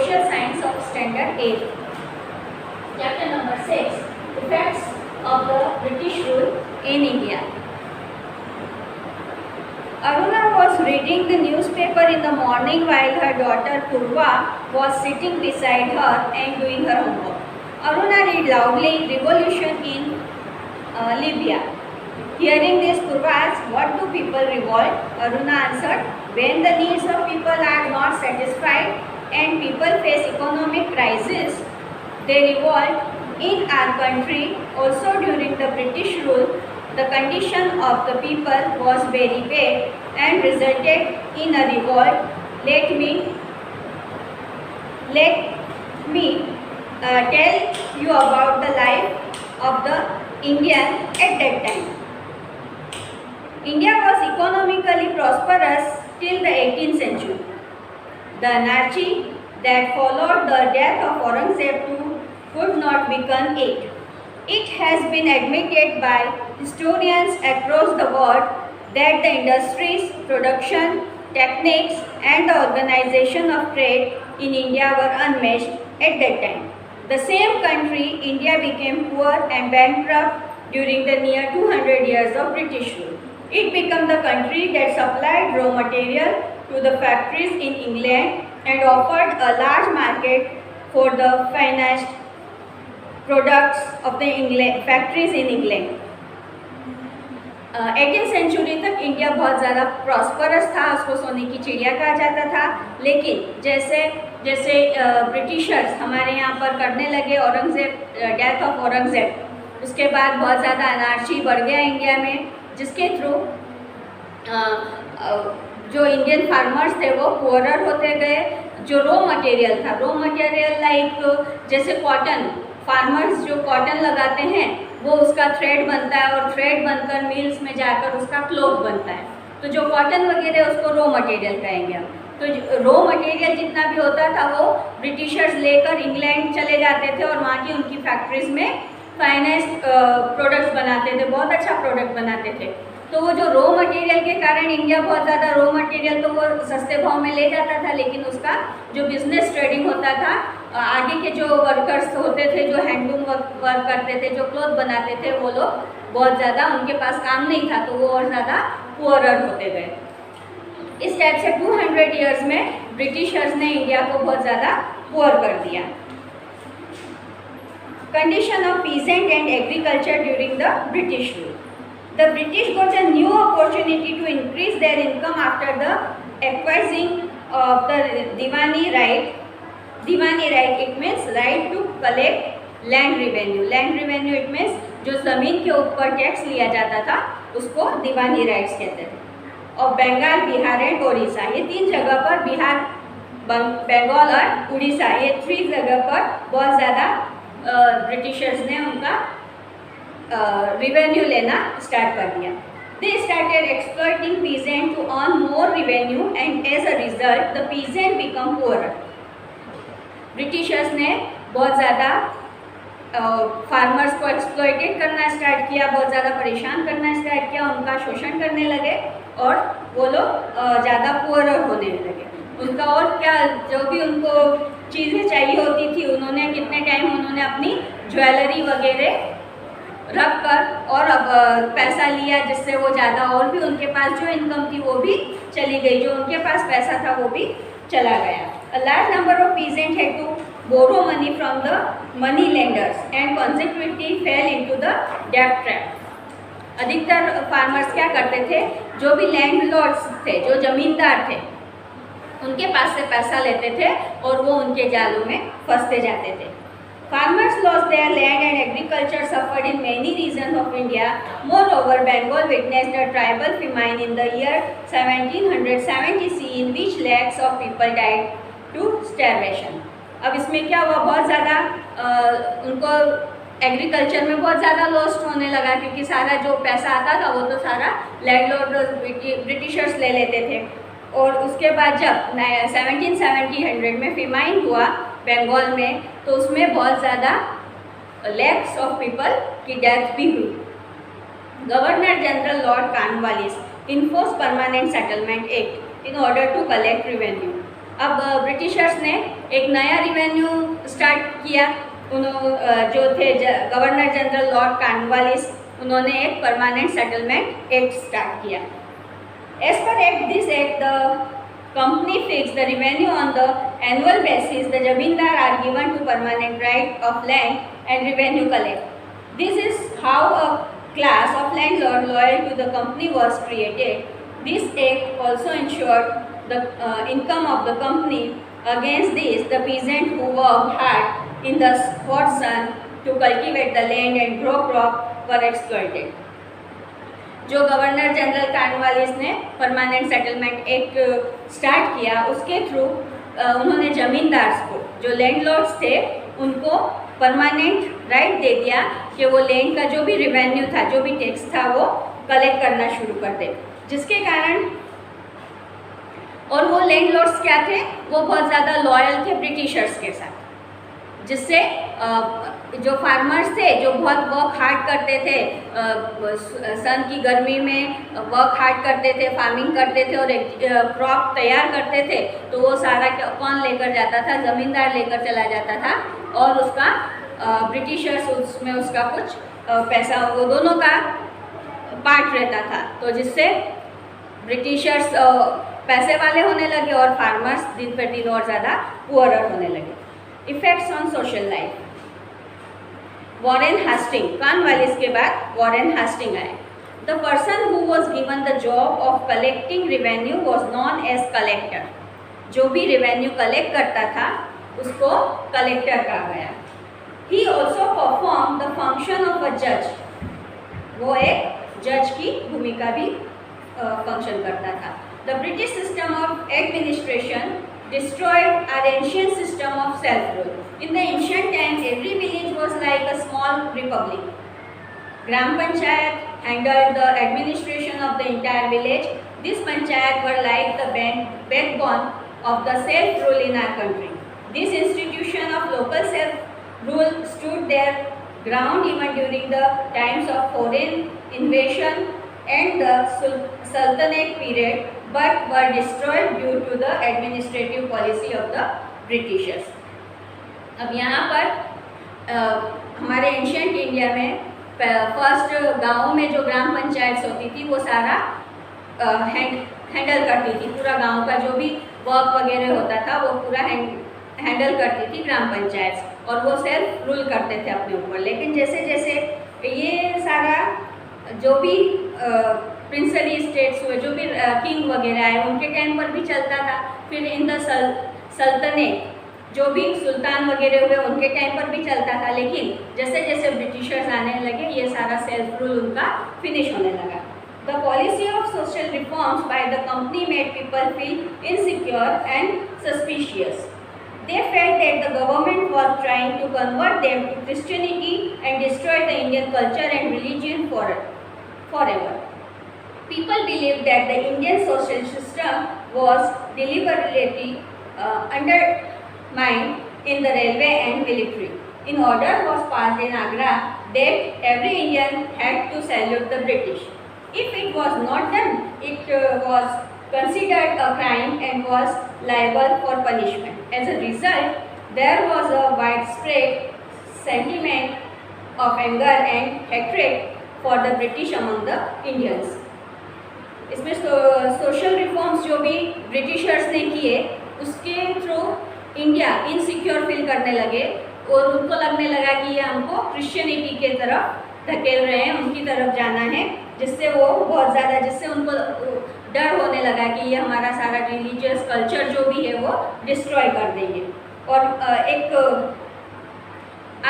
Social Science of Standard 8. Chapter number 6. Effects of the British rule in India. Aruna was reading the newspaper in the morning while her daughter Purva was sitting beside her and doing her homework. Aruna read loudly, "Revolution in Libya." Hearing this, Purva asked, "What do people revolt?" Aruna answered, "When the needs of people are not satisfied and people face economic crisis, they revolt. In our country, also during the British rule, the condition of the people was very bad and resulted in a revolt. Let me tell you about the life of the Indian at that time. India was economically prosperous till the 18th century. The anarchy that followed the death of Aurangzeb II could not weaken it. It has been admitted by historians across the world that the industries, production, techniques and the organization of trade in India were unmatched at that time. The same country, India, became poor and bankrupt during the near 200 years of British rule. It became the country that supplied raw material to the factories in England and offered a large market for the finest products of the factories in England. 18th century तक India बहुत ज़्यादा prosperous था, उसको सोने की चिड़िया कहा जाता था। लेकिन जैसे जैसे ब्रिटिशर्स हमारे यहाँ पर करने लगे, डेथ ऑफ औरंगजेब, उसके बाद बहुत ज़्यादा अनार्ची बढ़ गया इंडिया में, जिसके थ्रू जो इंडियन फार्मर्स थे वो पुअरर होते गए। जो रॉ मटेरियल था, रॉ मटेरियल लाइक जैसे कॉटन, फार्मर्स जो कॉटन लगाते हैं वो उसका थ्रेड बनता है और थ्रेड बनकर मिल्स में जाकर उसका क्लॉथ बनता है। तो जो कॉटन वगैरह उसको रॉ मटेरियल कहेंगे हम। तो रॉ मटेरियल जितना भी होता था वो ब्रिटिशर्स लेकर इंग्लैंड चले जाते थे और वहाँ की उनकी फैक्ट्रीज में फाइनेस्ट प्रोडक्ट्स बनाते थे, बहुत अच्छा प्रोडक्ट बनाते थे। तो वो जो रॉ मटेरियल के कारण इंडिया बहुत ज़्यादा रॉ मटेरियल तो वो सस्ते भाव में ले जाता था, लेकिन उसका जो बिजनेस ट्रेडिंग होता था, आगे के जो वर्कर्स होते थे, जो हैंडलूम वर्क करते थे, जो क्लॉथ बनाते थे, वो लोग बहुत ज़्यादा उनके पास काम नहीं था, तो वो और ज़्यादा पुअरर होते गए। इस टाइप से 200 ईयर्स में ब्रिटिशर्स ने इंडिया को बहुत ज़्यादा पुअर कर दिया। Condition of pheasant and agriculture during the British rule. The British got a new opportunity to increase their income after the acquiring of the Diwani right. Diwani right, it means right to collect land revenue. Land revenue it means जो ज़मीन के ऊपर tax लिया जाता था उसको दीवानी rights कहते थे। और बंगाल, बिहार एंड उड़ीसा, ये 3 जगह पर, बिहार, बंगाल और उड़ीसा, ये 3 जगह पर बहुत ज़्यादा ब्रिटिशर्स ने उनका रेवेन्यू लेना स्टार्ट कर दिया। They started exploiting peasants to earn more revenue and as a result the peasant become poorer. Britishers ने बहुत ज़्यादा फार्मर्स को एक्सप्लॉइटेड करना स्टार्ट किया, बहुत ज़्यादा परेशान करना स्टार्ट किया, उनका शोषण करने लगे और वो लोग ज़्यादा पुअरर होने लगे। उनका और क्या जो भी उनको चीज़ें चाहिए होती थी, उन्होंने कितने टाइम उन्होंने अपनी ज्वेलरी वगैरह रख कर और अब पैसा लिया, जिससे वो ज़्यादा और भी उनके पास जो इनकम थी वो भी चली गई, जो उनके पास पैसा था वो भी चला गया। A large number of peasants had to borrow money from the money lenders and consequently fell into the debt trap. अधिकतर फार्मर्स क्या करते थे, जो भी लैंडलॉर्ड्स थे, जो जमींदार थे, उनके पास से पैसा लेते थे और वो उनके जालों में फंसते जाते थे। Farmers lost their land and agriculture suffered in many regions of India. Moreover, Bengal witnessed a tribal famine in the year 1770 CE in which lakhs of people died to starvation. अब इसमें क्या हुआ, बहुत ज़्यादा उनको एग्रीकल्चर में बहुत ज़्यादा लॉस्ट होने लगा, क्योंकि सारा जो पैसा आता था वो तो सारा लैंडलॉर्ड ब्रिटिशर्स ले लेते थे। और उसके बाद जब 1770 में फिमाइन हुआ बंगाल में, तो उसमें बहुत ज़्यादा लैक्स ऑफ पीपल की डेथ भी हुई। Governor general Lord Cornwallis enforce permanent settlement act in order to collect revenue. अब ब्रिटिशर्स ने एक नया रिवेन्यू स्टार्ट किया। जो थे गवर्नर जनरल लॉर्ड कॉर्नवालिस, उन्होंने एक परमानेंट सेटलमेंट एक्ट स्टार्ट किया। As per act this act the company fixed the revenue on the annual basis. The jamindar are given to permanent right of land and revenue collect. This is how a class of landlord loyal to the company was created. This act also ensured the income of the company. Against this, the peasant who worked hard in the hot sun to cultivate the land and grow crop were exploited. जो governor general Cornwallis ने permanent settlement act start किया, उसके through उन्होंने ज़मींदार्स को, जो landlords थे, उनको permanent right they दिया कि वो लैंड का जो भी रिवेन्यू था, जो भी टैक्स था, वो कलेक्ट करना शुरू कर दे। जिसके कारण, और वो लैंडलॉर्ड्स क्या थे, वो बहुत ज़्यादा लॉयल थे ब्रिटिशर्स के साथ, जिससे जो फार्मर्स थे, जो बहुत वर्क हार्ड करते थे, सन की गर्मी में वर्क हार्ड करते थे, फार्मिंग करते थे और एक क्रॉप तैयार करते थे, तो वो सारा कौन लेकर जाता था? ज़मींदार लेकर चला जाता था, और उसका ब्रिटिशर्स उसमें उसका कुछ पैसा, वो दोनों का पार्ट रहता था। तो जिससे ब्रिटिशर्स पैसे वाले होने लगे और फार्मर्स दिन पर दिन और ज़्यादा पुअरर होने लगे। Effects on social life. Warren Hasting, Cornwallis के बाद वॉरेन हास्टिंग आए। The person who was given the job of collecting revenue was known as collector. जो भी रिवेन्यू कलेक्ट करता था उसको कलेक्टर कहा गया। He also perform the function of a जज। वो एक जज की भूमिका भी फंक्शन करता था। The British system of administration destroyed our ancient system of self-rule. In the ancient times, every village was like a small republic. Gram Panchayat handled the administration of the entire village. These Panchayat were like the backbone of the self-rule in our country. This institution of local self-rule stood their ground even during the times of foreign invasion and the Sultanate period, but were destroyed due to the administrative policy of the Britishers. अब यहाँ पर हमारे ancient India में first गाँव में जो ग्राम पंचायत होती थी, वो सारा हैंडल करती थी। पूरा गांव का जो भी वर्क वगैरह होता था, वो पूरा हैंडल करती थी ग्राम पंचायत, और वो सेल्फ रूल करते थे अपने ऊपर। लेकिन जैसे जैसे ये सारा जो भी प्रिंसली स्टेट्स हुए, जो भी किंग वगैरह आए, उनके टाइम पर भी चलता था। फिर इन द सल्तनत, जो भी सुल्तान वगैरह हुए, उनके टाइम पर भी चलता था। लेकिन जैसे जैसे ब्रिटिशर्स आने लगे, ये सारा सेल्फ रूल उनका फिनिश होने लगा। The policy of social reforms by the company made people feel insecure and suspicious. They felt that the government was trying to convert them to Christianity and destroy the Indian culture and religion forever. People believed that the Indian social system was deliberately undermined in the railway and military. An order was passed in Agra that every Indian had to salute the British. If it was not done, it was considered a crime and was liable for punishment. As a result, there was a widespread sentiment of anger and hatred for the British among the Indians. इसमें social reforms जो भी Britishers ने किए, उसके through India insecure feel करने लगे और उनको लगने लगा कि ये हमको क्रिश्चियनिटी के तरफ धकेल रहे हैं, उनकी तरफ जाना है, जिससे वो बहुत ज़्यादा, जिससे उनको डर होने लगा कि ये हमारा सारा रिलीजियस कल्चर जो भी है वो डिस्ट्रॉय कर देंगे। और एक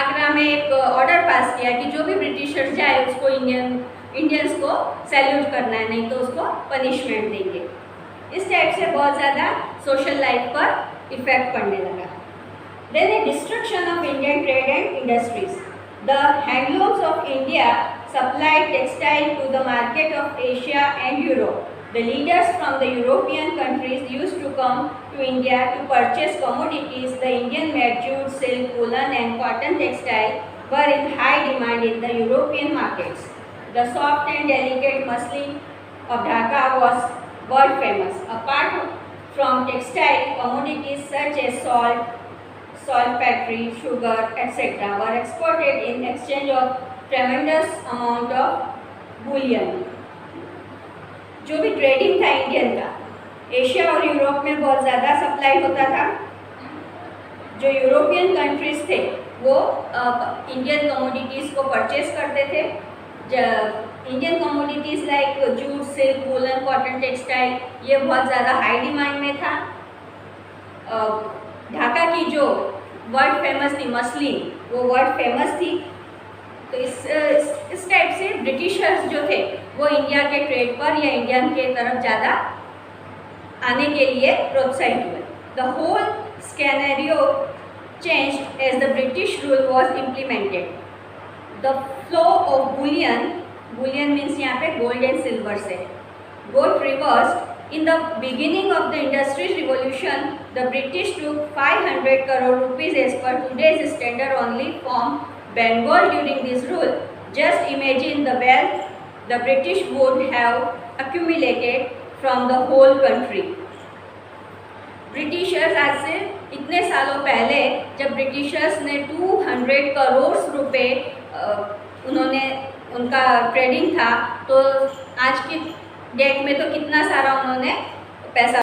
आगरा में एक ऑर्डर पास किया कि जो भी ब्रिटिशर्स जाए उसको इंडियंस को सैल्यूट करना है, नहीं तो उसको पनिशमेंट देंगे। इस टाइप से बहुत ज़्यादा सोशल लाइफ पर इफेक्ट पड़ने लगा। Then a destruction of Indian trade and industries. The handlooms of India supplied textile to the market of Asia and Europe. The leaders from the European countries used to come to India to purchase commodities. The Indian made jute, silk, woolen and cotton textile were in high demand in the European markets. The soft and delicate muslin of Dhaka was world famous. Apart from textile commodities such as salt, factory, sugar, etc. were exported in exchange of tremendous amount of bullion. जो भी trading था Indian का, Asia और Europe में बहुत ज़्यादा supply होता था। जो यूरोपियन कंट्रीज थे वो इंडियन कमोडिटीज़ को परचेज करते थे। Indian commodities like jute, silk, woollen, cotton, textile, ये बहुत ज़्यादा हाई डिमांड में था। ढाका की जो वर्ल्ड फेमस थी मसलिन, वो वर्ल्ड फेमस थी। तो इस टाइप से ब्रिटिशर्स जो थे वो इंडिया के ट्रेड पर या इंडियन के तरफ ज़्यादा आने के लिए प्रोत्साहित हुए। The whole scenario changed as the British rule was implemented. The flow of bullion means यहाँ पे gold and silver से, got reversed. In the beginning of the Industrial Revolution, the British took 500 crore rupees as per today's standard only from Bengal during this rule. Just imagine the wealth the British would have accumulated from the whole country. Britishers आज से इतने सालों पहले जब Britishers ने 200 करोड़ रुपए उन्होंने उनका ट्रेडिंग था, तो आज की डेट में तो कितना सारा उन्होंने पैसा